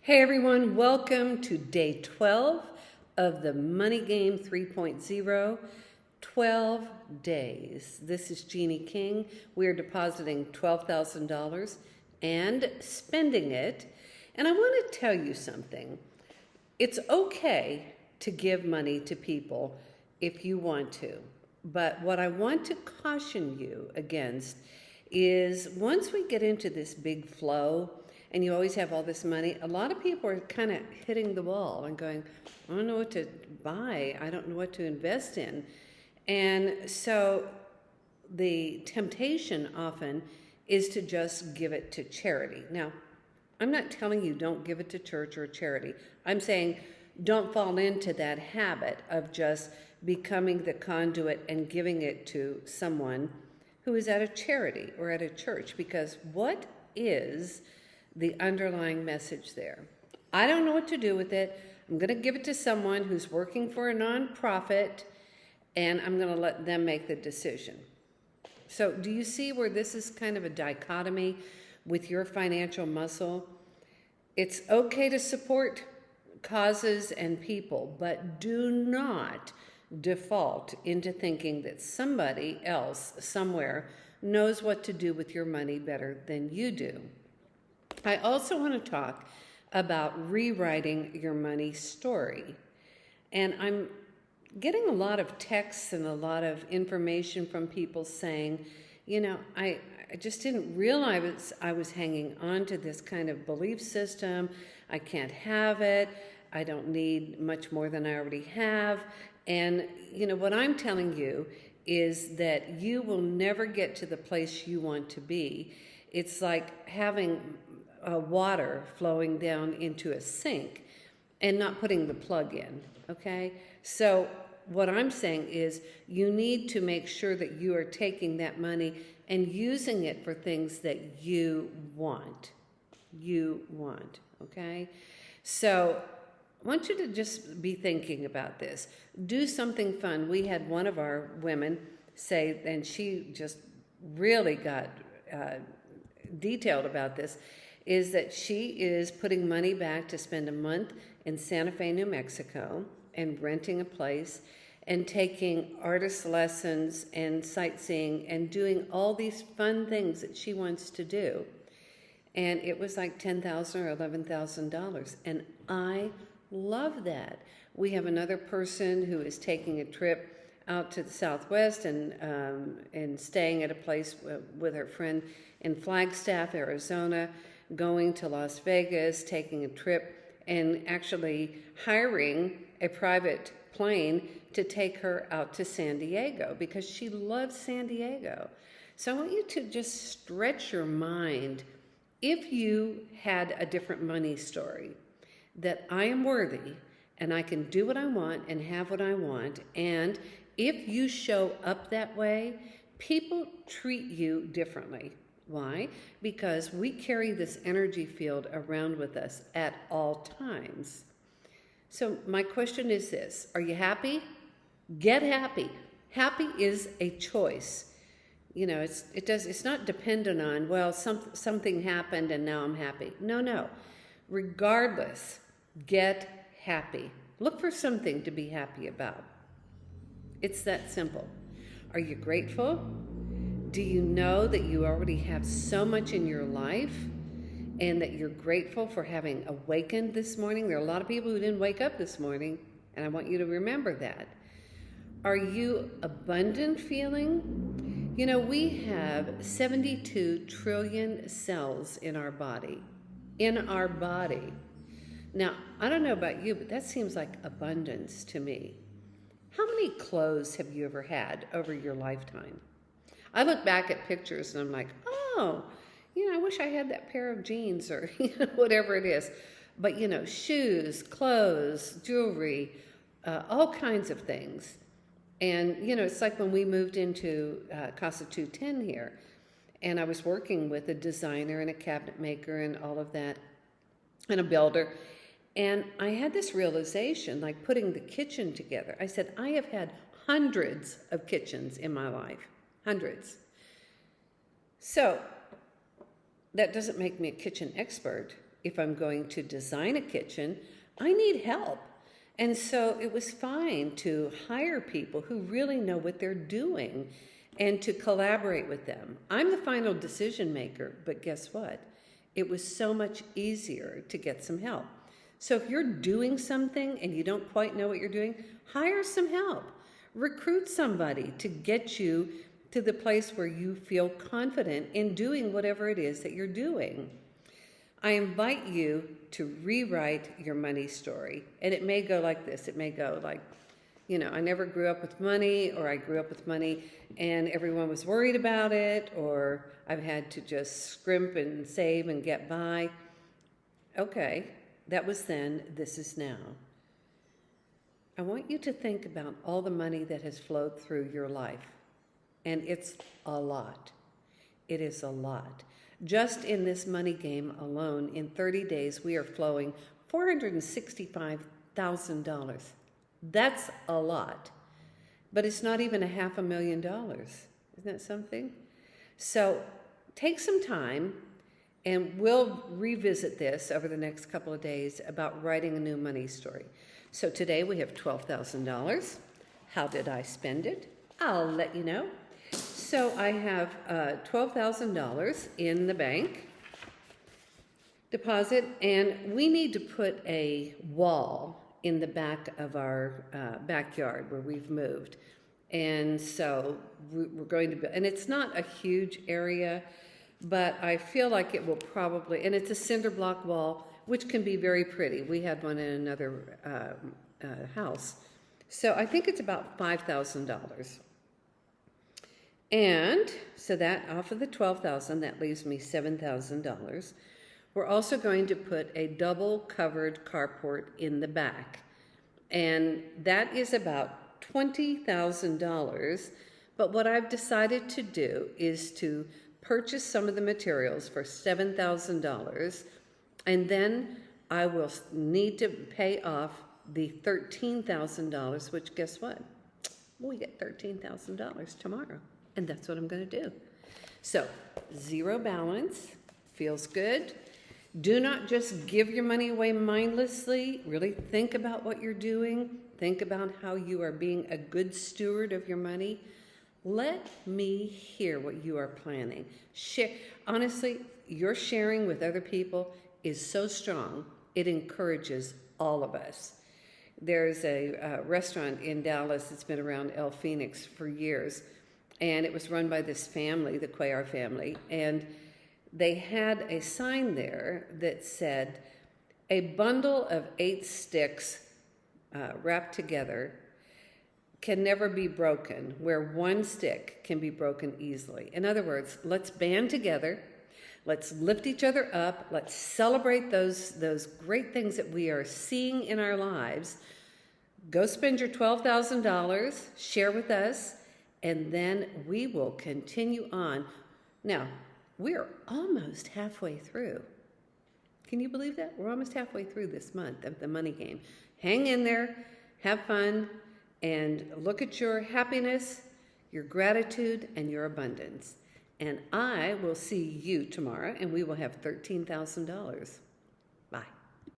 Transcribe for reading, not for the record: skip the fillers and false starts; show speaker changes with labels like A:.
A: Hey everyone, welcome to day 12 of the Money Game 3.0, 12 days. This is Jeannie King. We are depositing $12,000 and spending it. And I want to tell you something. It's okay to give money to people if you want to. But what I want to caution you against is once we get into this big flow, and you always have all this money, a lot of people are kind of hitting the wall and going, I don't know what to buy. I don't know what to invest in. And so the temptation often is to just give it to charity. Now, I'm not telling you don't give it to church or charity. I'm saying don't fall into that habit of just becoming the conduit and giving it to someone who is at a charity or at a church, because what is the underlying message there? I don't know what to do with it. I'm going to give it to someone who's working for a nonprofit, and I'm going to let them make the decision. So do you see where this is kind of a dichotomy with your financial muscle? It's okay to support causes and people, but do not default into thinking that somebody else somewhere knows what to do with your money better than you do. I also want to talk about rewriting your money story. And I'm getting a lot of texts and a lot of information from people saying, I just didn't realize I was hanging on to this kind of belief system. I can't have it. I don't need much more than I already have. And, what I'm telling you is that you will never get to the place you want to be. It's like having water flowing down into a sink and not putting the plug in, okay? So what I'm saying is you need to make sure that you are taking that money and using it for things that you want. Okay? So I want you to just be thinking about this. Do something fun. We had one of our women say, and she just really got detailed about this, is that she is putting money back to spend a month in Santa Fe, New Mexico, and renting a place and taking artist lessons and sightseeing and doing all these fun things that she wants to do. And it was like $10,000 or $11,000. And I love that. We have another person who is taking a trip out to the Southwest and staying at a place with her friend in Flagstaff, Arizona, going to Las Vegas, taking a trip, and actually hiring a private plane to take her out to San Diego because she loves San Diego. So I want you to just stretch your mind. If you had a different money story, that I am worthy and I can do what I want and have what I want, and if you show up that way, people treat you differently. Why? Because we carry this energy field around with us at all times. So my question is this: are you happy? Get happy. Happy is a choice. It's not dependent on, well, something happened and now I'm happy. No. Regardless, get happy. Look for something to be happy about. It's that simple. Are you grateful? Do you know that you already have so much in your life and that you're grateful for having awakened this morning? There are a lot of people who didn't wake up this morning, and I want you to remember that. Are you abundant feeling? We have 72 trillion cells in our body. Now, I don't know about you, but that seems like abundance to me. How many clothes have you ever had over your lifetime? I look back at pictures and I'm like, oh, I wish I had that pair of jeans or whatever it is. But, shoes, clothes, jewelry, all kinds of things. And, it's like when we moved into Casa 210 here, and I was working with a designer and a cabinet maker and all of that, and a builder. And I had this realization, like putting the kitchen together. I said, I have had hundreds of kitchens in my life. Hundreds. So that doesn't make me a kitchen expert. if I'm going to design a kitchen, I need help. And so it was fine to hire people who really know what they're doing and to collaborate with them. I'm the final decision maker, but guess what? It was so much easier to get some help. So if you're doing something and you don't quite know what you're doing, hire some help. Recruit somebody to get you to the place where you feel confident in doing whatever it is that you're doing. I invite you to rewrite your money story. And it may go like this. It may go like, I never grew up with money, or I grew up with money and everyone was worried about it, or I've had to just scrimp and save and get by. Okay, that was then, this is now. I want you to think about all the money that has flowed through your life. And it's a lot. It is a lot. Just in this money game alone, in 30 days, we are flowing $465,000. That's a lot. But it's not even $500,000. Isn't that something? So take some time, and we'll revisit this over the next couple of days about writing a new money story. So today we have $12,000. How did I spend it? I'll let you know. So I have $12,000 in the bank deposit, and we need to put a wall in the back of our backyard where we've moved. And so we're going to, and it's not a huge area, but I feel like it will probably, and it's a cinder block wall, which can be very pretty. We had one in another house. So I think it's about $5,000. And so that off of the $12,000, that leaves me $7,000. We're also going to put a double covered carport in the back. And that is about $20,000. But what I've decided to do is to purchase some of the materials for $7,000. And then I will need to pay off the $13,000, which guess what? We get $13,000 tomorrow. And that's what I'm going to do. So, zero balance, feels good. Do not just give your money away mindlessly. Really think about what you're doing. Think about how you are being a good steward of your money. Let me hear what you are planning. Share. Honestly, your sharing with other people is so strong, it encourages all of us. There's a restaurant in Dallas that's been around El Phoenix for years. And it was run by this family, the Cuellar family, and they had a sign there that said, "A bundle of 8 sticks wrapped together can never be broken, where 1 stick can be broken easily." In other words, let's band together, let's lift each other up, let's celebrate those great things that we are seeing in our lives. Go spend your $12,000, share with us, and then we will continue on. Now, we're almost halfway through. Can you believe that? We're almost halfway through this month of the money game. Hang in there, have fun, and look at your happiness, your gratitude, and your abundance. And I will see you tomorrow, and we will have $13,000.